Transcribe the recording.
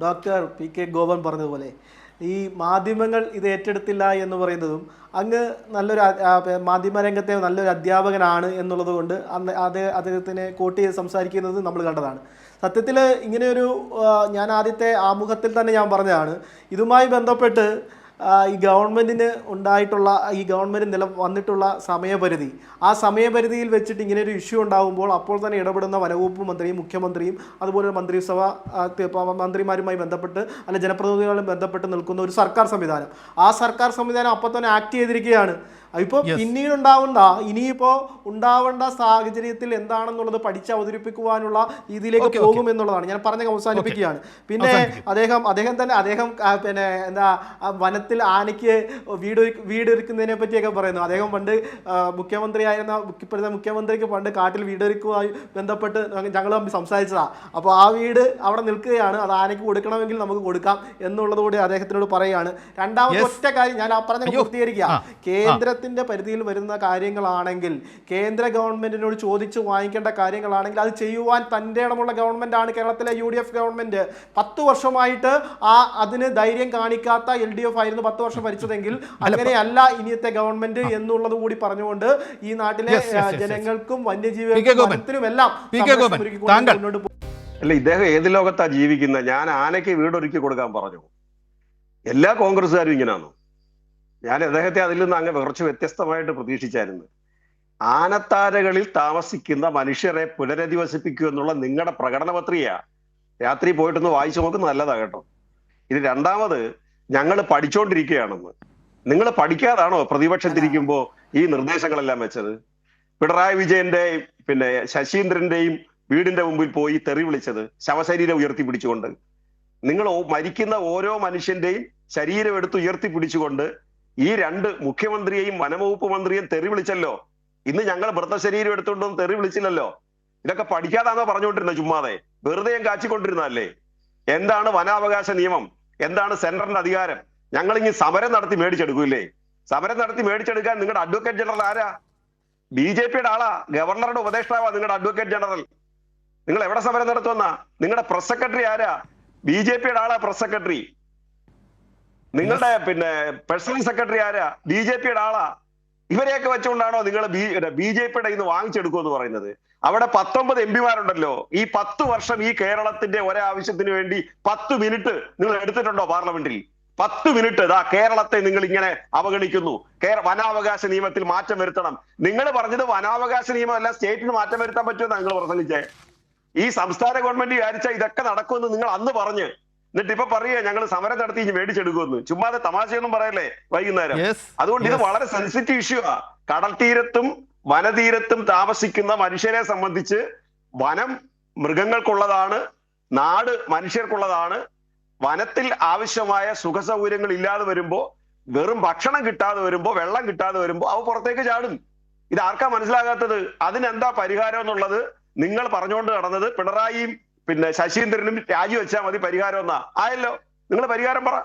Doctor PK Gopan പറഞ്ഞതുപോലെ ഈ മാധ്യമങ്ങൾ ഇത് ഏറ്റെടുത്തില്ല എന്ന് പറയുന്നതും അങ്ങ് നല്ലൊരു മാധ്യമരംഗത്തെ നല്ലൊരു അധ്യാപകനാണ് എന്നുള്ളത് കൊണ്ട് അദ്ദേഹത്തിനെ കോട്ട് ചെയ്ത് സംസാരിക്കുന്നത് നമ്മൾ കണ്ടതാണ്. സത്യത്തിൽ ഇങ്ങനെയൊരു ഞാൻ ആദ്യത്തെ ആമുഖത്തിൽ തന്നെ ഞാൻ പറഞ്ഞതാണ്, ഇതുമായി ബന്ധപ്പെട്ട് ഈ ഗവൺമെൻറ്റിന് ഉണ്ടായിട്ടുള്ള ഈ ഗവൺമെൻറ് വന്നിട്ടുള്ള സമയപരിധി, ആ സമയപരിധിയിൽ വെച്ചിട്ട് ഇങ്ങനെ ഒരു ഇഷ്യൂ ഉണ്ടാകുമ്പോൾ അപ്പോൾ തന്നെ ഇടപെടുന്ന വനവകുപ്പ് മന്ത്രിയും മുഖ്യമന്ത്രിയും അതുപോലെ മന്ത്രിസഭ മന്ത്രിമാരുമായി ബന്ധപ്പെട്ട് അല്ല ജനപ്രതിനിധികളുമായി ബന്ധപ്പെട്ട് നിൽക്കുന്ന ഒരു സർക്കാർ സംവിധാനം, ആ സർക്കാർ സംവിധാനം അപ്പോൾ തന്നെ ആക്ട് ചെയ്തിരിക്കുകയാണ്. ഇപ്പോൾ പിന്നീട് ഇനിയിപ്പോൾ ഉണ്ടാവേണ്ട സാഹചര്യത്തിൽ എന്താണെന്നുള്ളത് പഠിച്ച് അവതരിപ്പിക്കുവാനുള്ള രീതിയിലേക്ക് പോകുമെന്നുള്ളതാണ് ഞാൻ പറഞ്ഞ അവസാനിപ്പിക്കുകയാണ്. പിന്നെ അദ്ദേഹം എന്താ വനത്തിൽ ആനയ്ക്ക് വീടൊരുക്കുന്നതിനെ പറ്റിയൊക്കെ പറയുന്നു. അദ്ദേഹം പണ്ട് ഇപ്പോഴത്തെ മുഖ്യമന്ത്രിക്ക് പണ്ട് കാട്ടിൽ വീടൊരുക്കുമായി ബന്ധപ്പെട്ട് ഞങ്ങൾ തമ്മിൽ സംസാരിച്ചതാണ്. അപ്പോൾ ആ വീട് അവിടെ നിൽക്കുകയാണ്, അത് ആനയ്ക്ക് കൊടുക്കണമെങ്കിൽ നമുക്ക് കൊടുക്കാം എന്നുള്ളതുകൂടി അദ്ദേഹത്തിനോട് പറയുകയാണ്. രണ്ടാമത്തെ ഒറ്റ കാര്യം ഞാൻ പറഞ്ഞ പൂർത്തീകരിക്കുക, കേന്ദ്രത്തിന്റെ പരിധിയിൽ വരുന്ന കാര്യങ്ങളാണെങ്കിൽ, കേന്ദ്ര ഗവൺമെന്റിനോട് ചോദിച്ചു വാങ്ങിക്കേണ്ട കാര്യങ്ങളാണെങ്കിൽ അത് ചെയ്യുവാൻ തൻ്റെ ഇടമുള്ള ഗവൺമെന്റാണ് കേരളത്തിലെ UDF ഗവൺമെന്റ്. 10 വർഷമായിട്ട് അതിന് ധൈര്യം കാണിക്കാത്ത LDF ആയിരുന്നു 10 വർഷം ഭരിച്ചതെങ്കിൽ അങ്ങനെയല്ല ഇനിയത്തെ ഗവൺമെന്റ് എന്നുള്ളത് കൂടി പറഞ്ഞുകൊണ്ട് ഈ നാട്ടിലെ ജനങ്ങൾക്കും വന്യജീവികൾക്കും എല്ലാം അല്ല, ഇദ്ദേഹം ഏത് ലോകത്താ ജീവിക്കുന്നത്? ഞാൻ ആനയ്ക്ക് വീടൊരുക്കി കൊടുക്കാൻ പറഞ്ഞു. എല്ലാ കോൺഗ്രസ്സുകാരും ഇങ്ങനെയാണോ? ഞാൻ അദ്ദേഹത്തെ അതിൽ നിന്ന് അങ്ങ് കുറച്ച് വ്യത്യസ്തമായിട്ട് പ്രതീക്ഷിച്ചായിരുന്നു. ആനത്താരകളിൽ താമസിക്കുന്ന മനുഷ്യരെ പുനരധിവസിപ്പിക്കൂ എന്നുള്ള നിങ്ങളുടെ പ്രകടന പത്രിക രാത്രി പോയിട്ടൊന്ന് വായിച്ചു നോക്കുന്നത് നല്ലതാ കേട്ടോ. ഇത് രണ്ടാമത്, ഞങ്ങൾ പഠിച്ചുകൊണ്ടിരിക്കുകയാണെന്ന്. നിങ്ങൾ പഠിക്കാതാണോ പ്രതിപക്ഷത്തിരിക്കുമ്പോ ഈ നിർദ്ദേശങ്ങളെല്ലാം വെച്ചത്? പിണറായി വിജയന്റെയും പിന്നെ ശശീന്ദ്രന്റെയും വീടിന്റെ മുമ്പിൽ പോയി തെറി വിളിച്ചത് ശവശരീരം ഉയർത്തിപ്പിടിച്ചുകൊണ്ട്. നിങ്ങൾ മരിക്കുന്ന ഓരോ മനുഷ്യന്റെയും ശരീരം എടുത്ത് ഉയർത്തിപ്പിടിച്ചുകൊണ്ട് ഈ 2 മുഖ്യമന്ത്രിയെയും വനംവകുപ്പ് മന്ത്രിയെയും തെറി വിളിച്ചല്ലോ. ഇന്ന് ഞങ്ങൾ മൃതശരീരം എടുത്തുകൊണ്ടൊന്നും തെറി വിളിച്ചില്ലല്ലോ. ഇതൊക്കെ പഠിക്കാതാണോ പറഞ്ഞുകൊണ്ടിരുന്നത്? ചുമ്മാതെ വെറുതെ കാച്ചിക്കൊണ്ടിരുന്നതല്ലേ? എന്താണ് വനാവകാശ നിയമം? എന്താണ് സെൻട്രലിന്റെ അധികാരം? ഞങ്ങൾ ഇനി സമരം നടത്തി മേടിച്ചെടുക്കൂല്ലേ? സമരം നടത്തി മേടിച്ചെടുക്കാൻ നിങ്ങളുടെ അഡ്വക്കേറ്റ് ജനറൽ ആരാ? BJPയുടെ ആളാ, ഗവർണറുടെ ഉപദേഷ്ടാവാ നിങ്ങളുടെ അഡ്വക്കേറ്റ് ജനറൽ. നിങ്ങൾ എവിടെ സമരം നടത്തുന്ന? നിങ്ങളുടെ പ്രസ് സെക്രട്ടറി ആരാ? BJPയുടെ ആളാ പ്രസ് സെക്രട്ടറി. നിങ്ങളുടെ പേഴ്സണൽ സെക്രട്ടറി ആരാ? BJPയുടെ ആളാ. ഇവരെയൊക്കെ വെച്ചുകൊണ്ടാണോ നിങ്ങൾ BJPയുടെ ഇന്ന് വാങ്ങിച്ചെടുക്കുമെന്ന് പറയുന്നത്? അവിടെ 19 MP മാരുണ്ടല്ലോ. ഈ 10 വർഷം ഈ കേരളത്തിന്റെ ഒരാവശ്യത്തിന് വേണ്ടി 10 മിനിറ്റ് നിങ്ങൾ എടുത്തിട്ടുണ്ടോ പാർലമെന്റിൽ? 10 മിനിറ്റ് കേരളത്തെ നിങ്ങൾ ഇങ്ങനെ അവഗണിക്കുന്നു. വനാവകാശ നിയമത്തിൽ മാറ്റം വരുത്തണം. നിങ്ങൾ പറഞ്ഞത് വനാവകാശ നിയമം അല്ല, സ്റ്റേറ്റിന് മാറ്റം വരുത്താൻ പറ്റുമെന്നാണ് നിങ്ങൾ പ്രസംഗിച്ചേ. ഈ സംസ്ഥാന ഗവൺമെന്റ് വിചാരിച്ചാൽ ഇതൊക്കെ നടക്കുമെന്ന് നിങ്ങൾ അന്ന് പറഞ്ഞ്, എന്നിട്ട് ഇപ്പൊ പറയുക ഞങ്ങൾ സമരം നടത്തി ഇനി മേടിച്ചെടുക്കുമെന്ന്. ചുമ്മാതെ തമാശയൊന്നും പറയല്ലേ വൈകുന്നേരം. അതുകൊണ്ട് ഇത് വളരെ സെൻസിറ്റീവ് ഇഷ്യൂ ആ. കടൽ തീരത്തും വനതീരത്തും താമസിക്കുന്ന മനുഷ്യരെ സംബന്ധിച്ച് വനം മൃഗങ്ങൾക്കുള്ളതാണ്, നാട് മനുഷ്യർക്കുള്ളതാണ്. വനത്തിൽ ആവശ്യമായ സുഖസൗകര്യങ്ങൾ ഇല്ലാതെ വരുമ്പോ, വെറും ഭക്ഷണം കിട്ടാതെ വരുമ്പോ, വെള്ളം കിട്ടാതെ വരുമ്പോ അവ പുറത്തേക്ക് ചാടും. ഇത് ആർക്കാ മനസ്സിലാകാത്തത്? അതിനെന്താ പരിഹാരം എന്നുള്ളത് നിങ്ങൾ പറഞ്ഞുകൊണ്ട് നടന്നത് പിണറായിയും ശശീന്ദ്രനും രാജിവെച്ചാൽ മതി പരിഹാരം എന്നാ ആയല്ലോ. നിങ്ങൾ പരിഹാരം പറ.